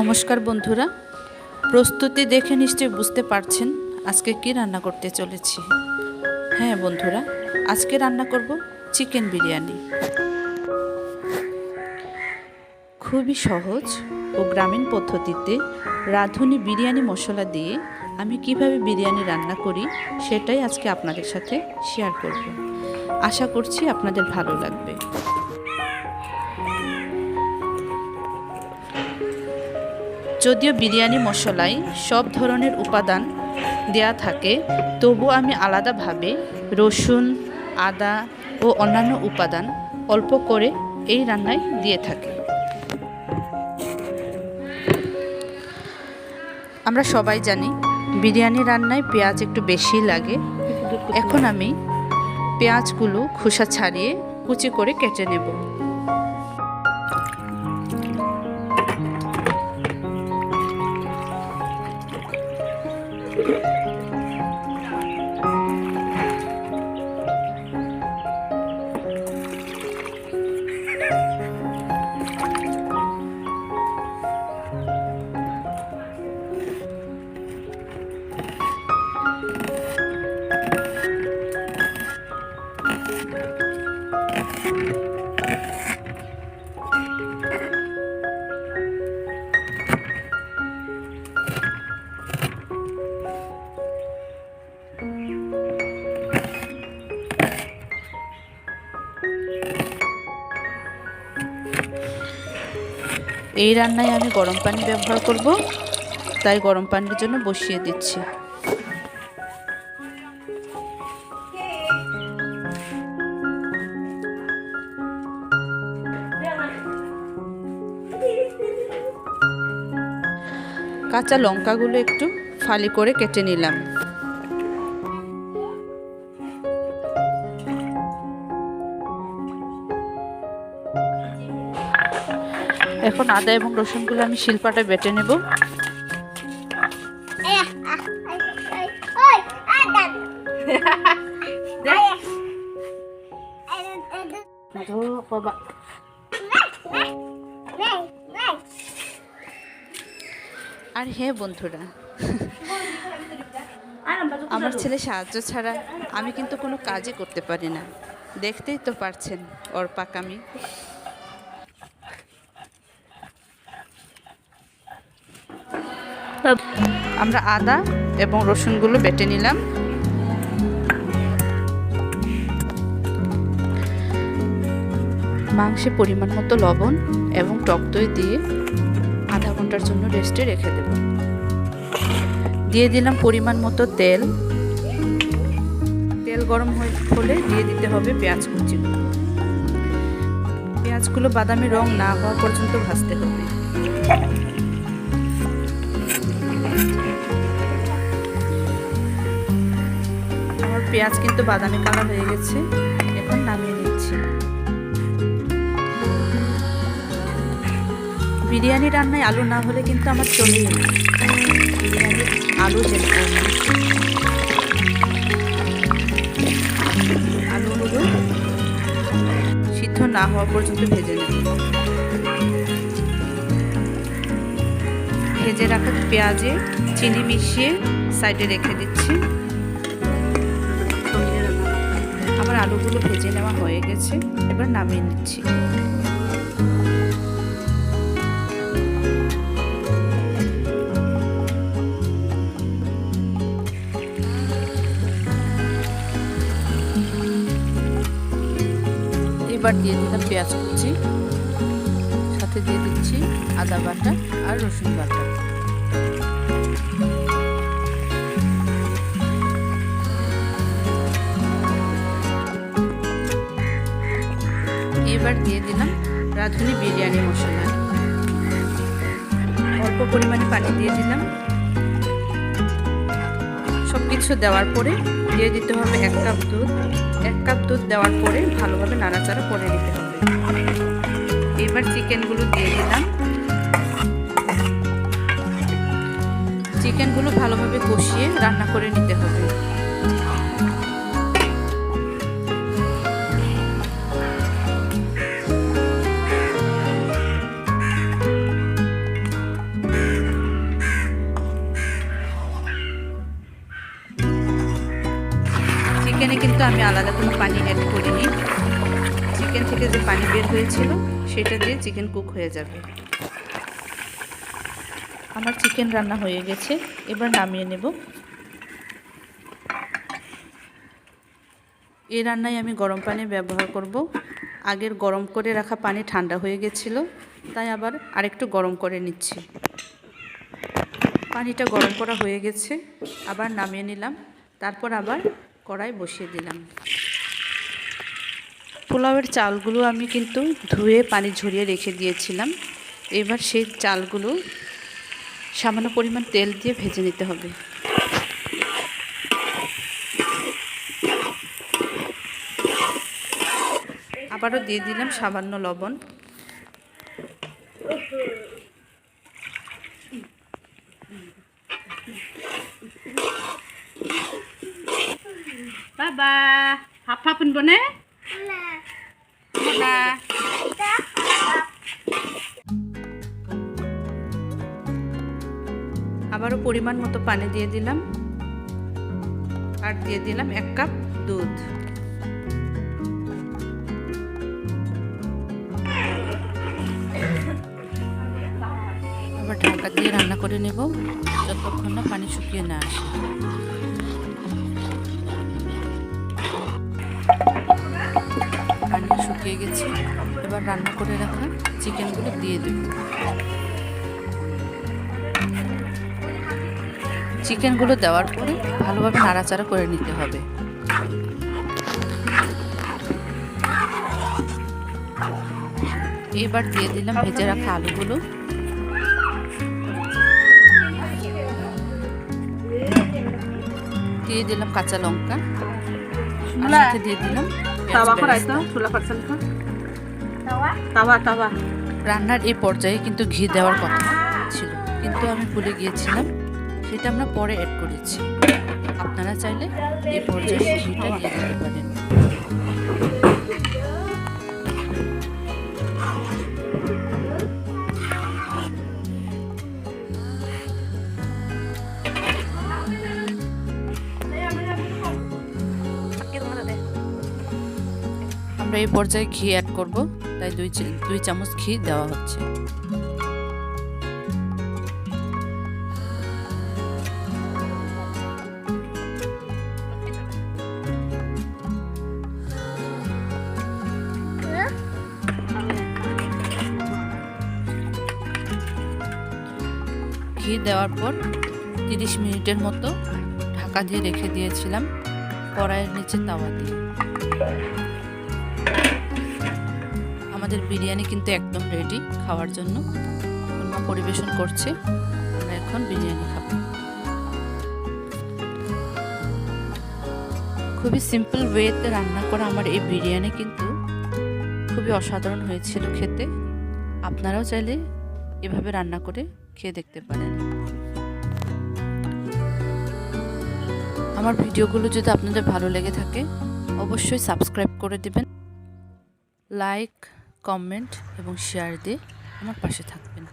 নমস্কার বন্ধুরা, প্রস্তুতি দেখে নিশ্চয়ই বুঝতে পারছেন আজকে কি রান্না করতে চলেছি। হ্যাঁ বন্ধুরা, আজকে রান্না করব চিকেন বিরিয়ানি। খুবই সহজ ও গ্রামীণ পদ্ধতিতে রাঁধুনি বিরিয়ানি মশলা দিয়ে আমি কিভাবে বিরিয়ানি রান্না করি সেটাই আজকে আপনাদের সাথে শেয়ার করব। আশা করছি আপনাদের ভালো লাগবে। যদিও বিরিয়ানি মশলায় সব ধরনের উপাদান দেয়া থাকে, তবু আমি আলাদাভাবে রসুন, আদা ও অন্যান্য উপাদান অল্প করে এই রান্নায় দিয়ে থাকি। আমরা সবাই জানি বিরিয়ানি রান্নায় পেঁয়াজ একটু বেশি লাগে। এখন আমি পেঁয়াজগুলো খোসা ছাড়িয়ে কুচি করে কেটে নেব। এই রান্নায় আমি গরম পানি ব্যবহার করব, তাই গরম পানির জন্য বসিয়ে দিচ্ছি। কাঁচা লঙ্কাগুলো একটু ফালি করে কেটে নিলাম। এখন আদা এবং রসুনগুলো আমি শিলপাটায় বেটে নেব। আর হ্যাঁ বন্ধুরা, আমার ছেলে সাহায্য ছাড়া আমি কিন্তু কোনো কাজই করতে পারি না। দেখতেই তো পারছেন ওর পাকামি। আমরা আদা এবং রসুনগুলো বেটে নিলাম। মাংসে পরিমাণ মতো লবণ এবং টক দই দিয়ে আধা ঘন্টার জন্য রেস্টে রেখে দেব। দিয়ে দিলাম পরিমাণ মতো তেল। তেল গরম হলে দিয়ে দিতে হবে পেঁয়াজ কুচি। পেঁয়াজগুলো বাদামি রং না হওয়া পর্যন্ত ভাজতে হবে। আমার পেঁয়াজ কিন্তু বাদামি কালার হয়ে গেছে, এখন নামিয়ে নিচ্ছি। বিরিয়ানি রান্নায় আলু না হলে কিন্তু আমার চলেই না। বিরিয়ানির আলু আলুগুলো সিদ্ধ না হওয়া পর্যন্ত ভেজে নেব। ভেজে রাখা পেঁয়াজে চিনি মিশিয়ে সাইডে রেখে দিচ্ছি। আমার আলুগুলো ভেজে নেওয়া হয়ে গেছে, এবার নামিয়ে নিচ্ছি। এবার দিয়ে দিলাম পেঁয়াজ কুচি, সাথে দিয়ে দিচ্ছি আদা বাটা আর রসুন বাটা। এবার দিয়ে দিলাম রাঁধুনি বিরিয়ানি মশলা। অল্প পরিমাণে পানি দিয়ে দিলাম। সব কিছু দেওয়ার পরে দিয়ে দিতে হবে 1 কাপ দুধ। 1 কাপ দুধ দেওয়ার পরে ভালোভাবে নাড়াচাড়া করে নিতে হবে। এবার চিকেনগুলো দিয়ে দিলাম। চিকেনগুলো ভালোভাবে কষিয়ে রান্না করে নিতে হবে। আলাদা কোনো পানি অ্যাড করিনি। চিকেন থেকে যে পানি বের হয়েছিল সেটা দিয়ে চিকেন কুক হয়ে যাবে। আমার চিকেন রান্না হয়ে গেছে, এবার নামিয়ে নেব। এই রান্নায় আমি গরম পানি ব্যবহার করব। আগের গরম করে রাখা পানি ঠান্ডা হয়ে গেছিল, তাই আবার আরেকটু গরম করে নিচ্ছি। পানিটা গরম করা হয়ে গেছে, আবার নামিয়ে নিলাম। তারপর আবার কড়াই বসিয়ে দিলাম। পোলাওয়ের চালগুলো আমি কিন্তু ধুয়ে পানি ঝরিয়ে রেখে দিয়েছিলাম। এবার সেই চালগুলো সামান্য পরিমাণ তেল দিয়ে ভেজে নিতে হবে। আবারও দিয়ে দিলাম সামান্য লবণ। বাবা হাফ বনে আবারও পরিমাণ মতো পানি দিয়ে দিলাম, আর দিয়ে দিলাম 1 কাপ দুধ। আবার ঢাকা দিয়ে রান্না করে নেব যতক্ষণ না পানি শুকিয়ে না আসে। পানি শুকিয়ে গেছে, এবার রান্না করে রাখা চিকেনগুলো দিয়ে দেব। চিকেনগুলো দেওয়ার পরে ভালোভাবে নাড়াচাড়া করে নিতে হবে। এবার দিয়ে দিলাম ভেজে রাখা আলুগুলো। দিয়ে দিলাম কাঁচা লঙ্কা, আর সাথে দিয়ে দিলাম রান্নার এই পর্যায়ে কিন্তু ঘি দেওয়ার কথা ছিল, কিন্তু আমি ভুলে গিয়েছিলাম, সেটা আমরা পরে অ্যাড করেছি। আপনারা চাইলে এই পর্যায়ে ঘিটা দিয়ে দিতে পারেন। আমরা এই পর্যায়ে ঘি অ্যাড করব, তাই 2 চামচ ঘি দেওয়া হচ্ছে। ঘি দেওয়ার পর 30 মিনিটের মতো ঢাকা দিয়ে রেখে দিয়েছিলাম কড়াইয়ের নিচে তাওয়া দিয়ে। আমাদের বিরিয়ানি কিন্তু একদম রেডি খাওয়ার জন্য। মা পরিবেশন করছে, আমরা এখন বিরিয়ানি খাবো। খুবই সিম্পল ওয়েতে রান্না করা আমার এই বিরিয়ানি কিন্তু খুবই অসাধারণ হয়েছিল খেতে। আপনারাও চাইলে এভাবে রান্না করে খেয়ে দেখতে পারেন। আমার ভিডিওগুলো যদি আপনাদের ভালো লেগে থাকে অবশ্যই সাবস্ক্রাইব করে দিবেন, লাইক, কমেন্ট এবং শেয়ার দিয়ে আমার পাশে থাকবেন।